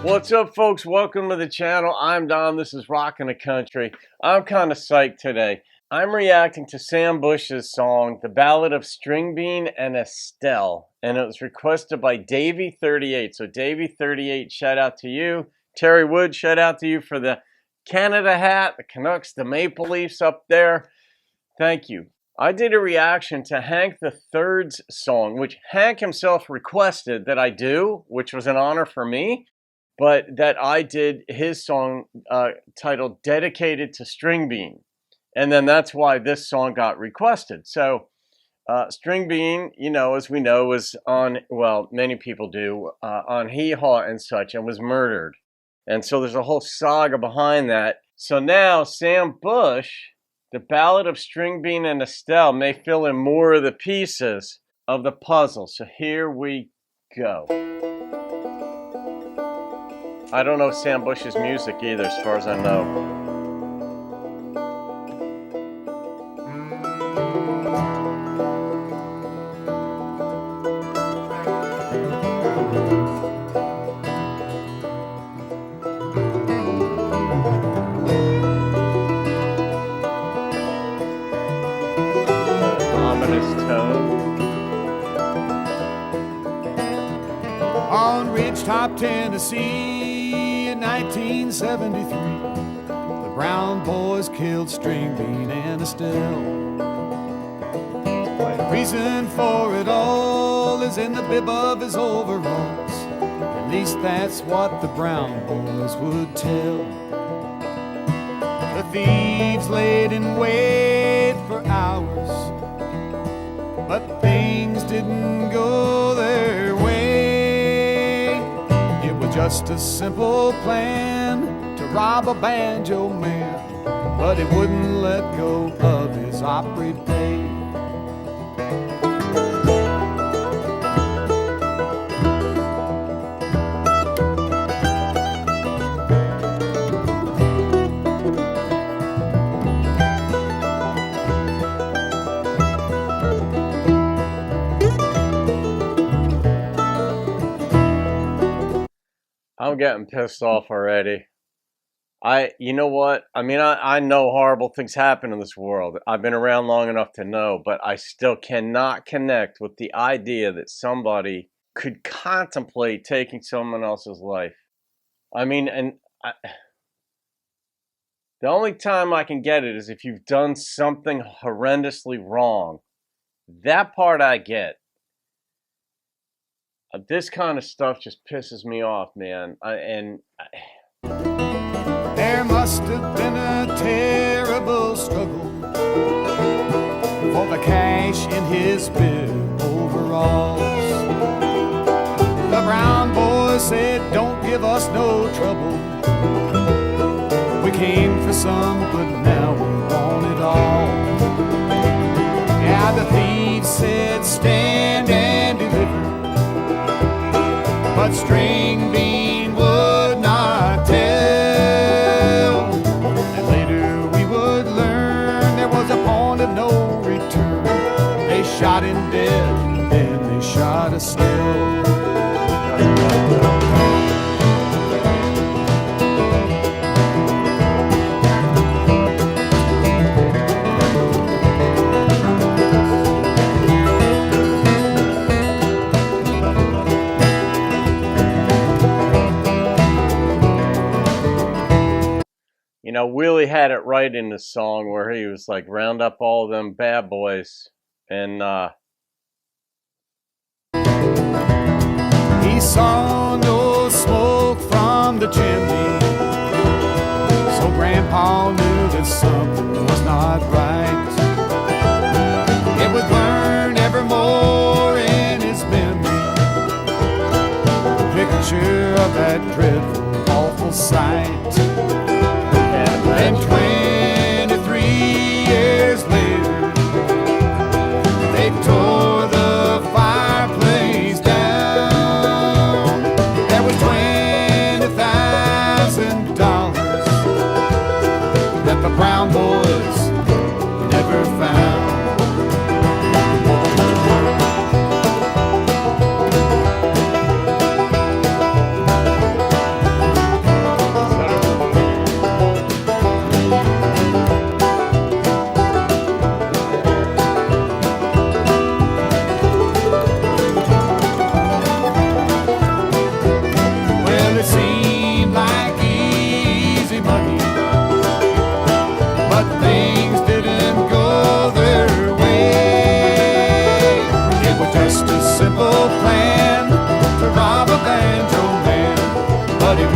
What's up, folks? Welcome to the channel. I'm Dom. This is Rockin' the Country. I'm kind of psyched today. I'm reacting to Sam Bush's song, The Ballad of Stringbean and Estelle, and it was requested by Davey38. So Davey38, shout out to you. Terry Wood, shout out to you for the Canada hat, the Canucks, the Maple Leafs up there. Thank you. I did a reaction to Hank III's song, which Hank himself requested that I do, which was an honor for me, but that I did his song titled Dedicated to Stringbean. And then that's why this song got requested. So Stringbean, you know, as we know, was on, well, many people do, on Hee Haw and such, and was murdered. And so there's a whole saga behind that. So now Sam Bush, The Ballad of Stringbean and Estelle, may fill in more of the pieces of the puzzle. So here we go. I don't know Sam Bush's music either, as far as I know. On Ridgetop, Tennessee in 1973, the Brown Boys killed Stringbean and Estelle. The reason for it all is in the bib of his overalls. At least that's what the Brown Boys would tell. The thieves laid in wait for hours, but things didn't go their way. Just a simple plan to rob a banjo man, but he wouldn't let go of his Opry pay. I'm getting pissed off already. You know what? I mean, I know horrible things happen in this world. I've been around long enough to know, but I still cannot connect with the idea that somebody could contemplate taking someone else's life. I mean, the only time I can get it is if you've done something horrendously wrong. That part I get. This kind of stuff just pisses me off, man. There must have been a terrible struggle for the cash in his bib overalls. The Brown Boys said, "Don't give us no trouble. We came for some, but now we want it all." Yeah, the thieves said, "Stand and deliver." But Stringbean would not tell. And later we would learn there was a point of no return. They shot him dead, then they shot Estelle. You know, Willie had it right in the song where he was like, round up all them bad boys. And he saw no smoke from the chimney, so Grandpa knew that something was not right. It would burn evermore in his memory, the picture of that dreadful, awful sight. And 23 years later, they tore the fireplace down. There was $20,000 that the Brown Boys never found.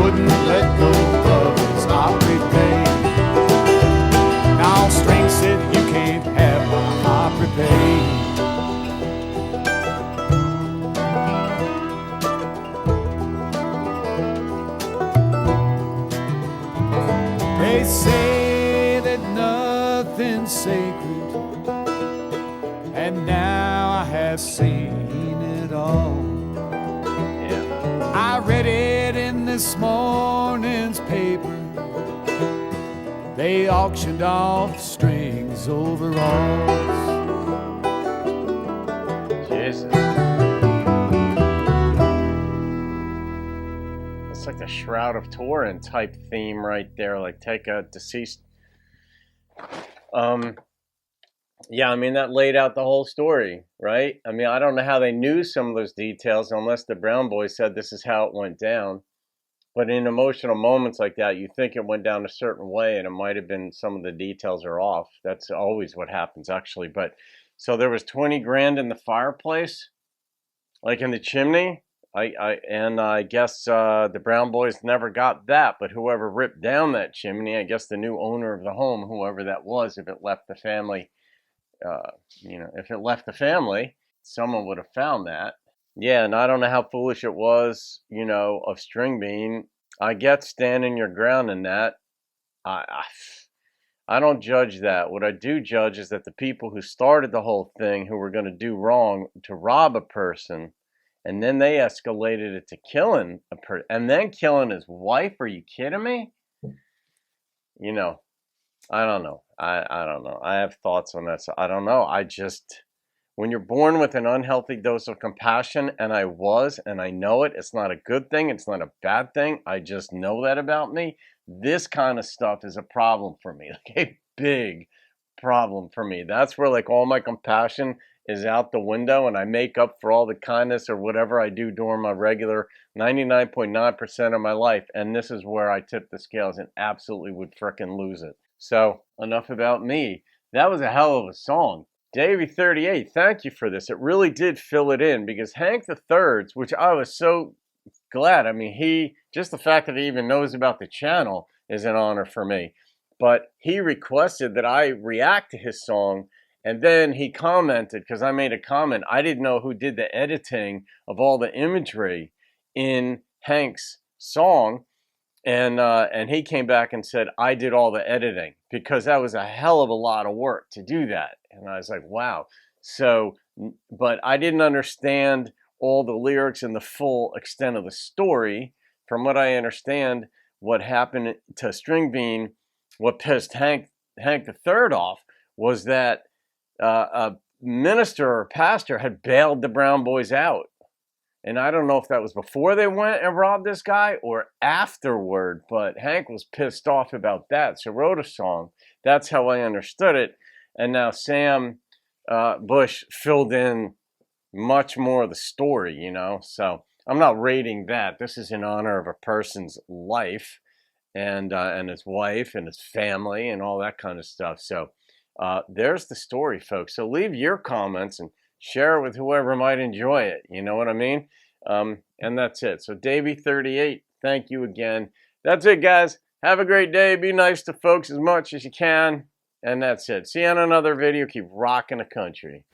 wouldn't let go of his Opry pay. Now String said, you can't have my Opry pay. They say that nothing's sacred, and now I have seen it all. Yeah. I read it in this morning's paper. They auctioned off String's overalls. Jesus. It's like the Shroud of Turin type theme right there. Like take a deceased. Yeah, I mean that laid out the whole story, right? I mean, I don't know how they knew some of those details unless the Brown boys said this is how it went down. But in emotional moments like that, you think it went down a certain way, and it might have been some of the details are off. That's always what happens, actually. But so there was 20 grand in the fireplace, like in the chimney. I guess the Brown boys never got that, but whoever ripped down that chimney, I guess the new owner of the home, whoever that was, if it left the family, if it left the family, someone would have found that. Yeah, and I don't know how foolish it was, of Stringbean. I get standing your ground in that. I don't judge that. What I do judge is that the people who started the whole thing, who were going to do wrong to rob a person, and then they escalated it to killing a person, and then killing his wife. Are you kidding me? I don't know. I don't know. I have thoughts on that. So I don't know. When you're born with an unhealthy dose of compassion, and I know it, it's not a good thing. It's not a bad thing. I just know that about me. This kind of stuff is a problem for me, like a big problem for me. That's where like all my compassion is out the window, and I make up for all the kindness or whatever I do during my regular 99.9% of my life. And this is where I tip the scales and absolutely would frickin' lose it. So enough about me. That was a hell of a song. Davey38, thank you for this. It really did fill it in, because Hank the Third's, which I was so glad. I mean, just the fact that he even knows about the channel is an honor for me. But he requested that I react to his song, and then he commented, because I made a comment, I didn't know who did the editing of all the imagery in Hank's song. And he came back and said, I did all the editing, because that was a hell of a lot of work to do that. And I was like, wow. So, but I didn't understand all the lyrics and the full extent of the story. From what I understand, what happened to Stringbean, what pissed Hank the Third off, was that a minister or pastor had bailed the Brown boys out. And I don't know if that was before they went and robbed this guy or afterward, but Hank was pissed off about that, so wrote a song. That's how I understood it. And now Sam Bush filled in much more of the story, So I'm not rating that. This is in honor of a person's life and his wife and his family and all that kind of stuff. So there's the story, folks. So leave your comments and share it with whoever might enjoy it. You know what I mean? And that's it. So Davey38, thank you again. That's it, guys. Have a great day. Be nice to folks as much as you can. And that's it. See you on another video. Keep rocking the country.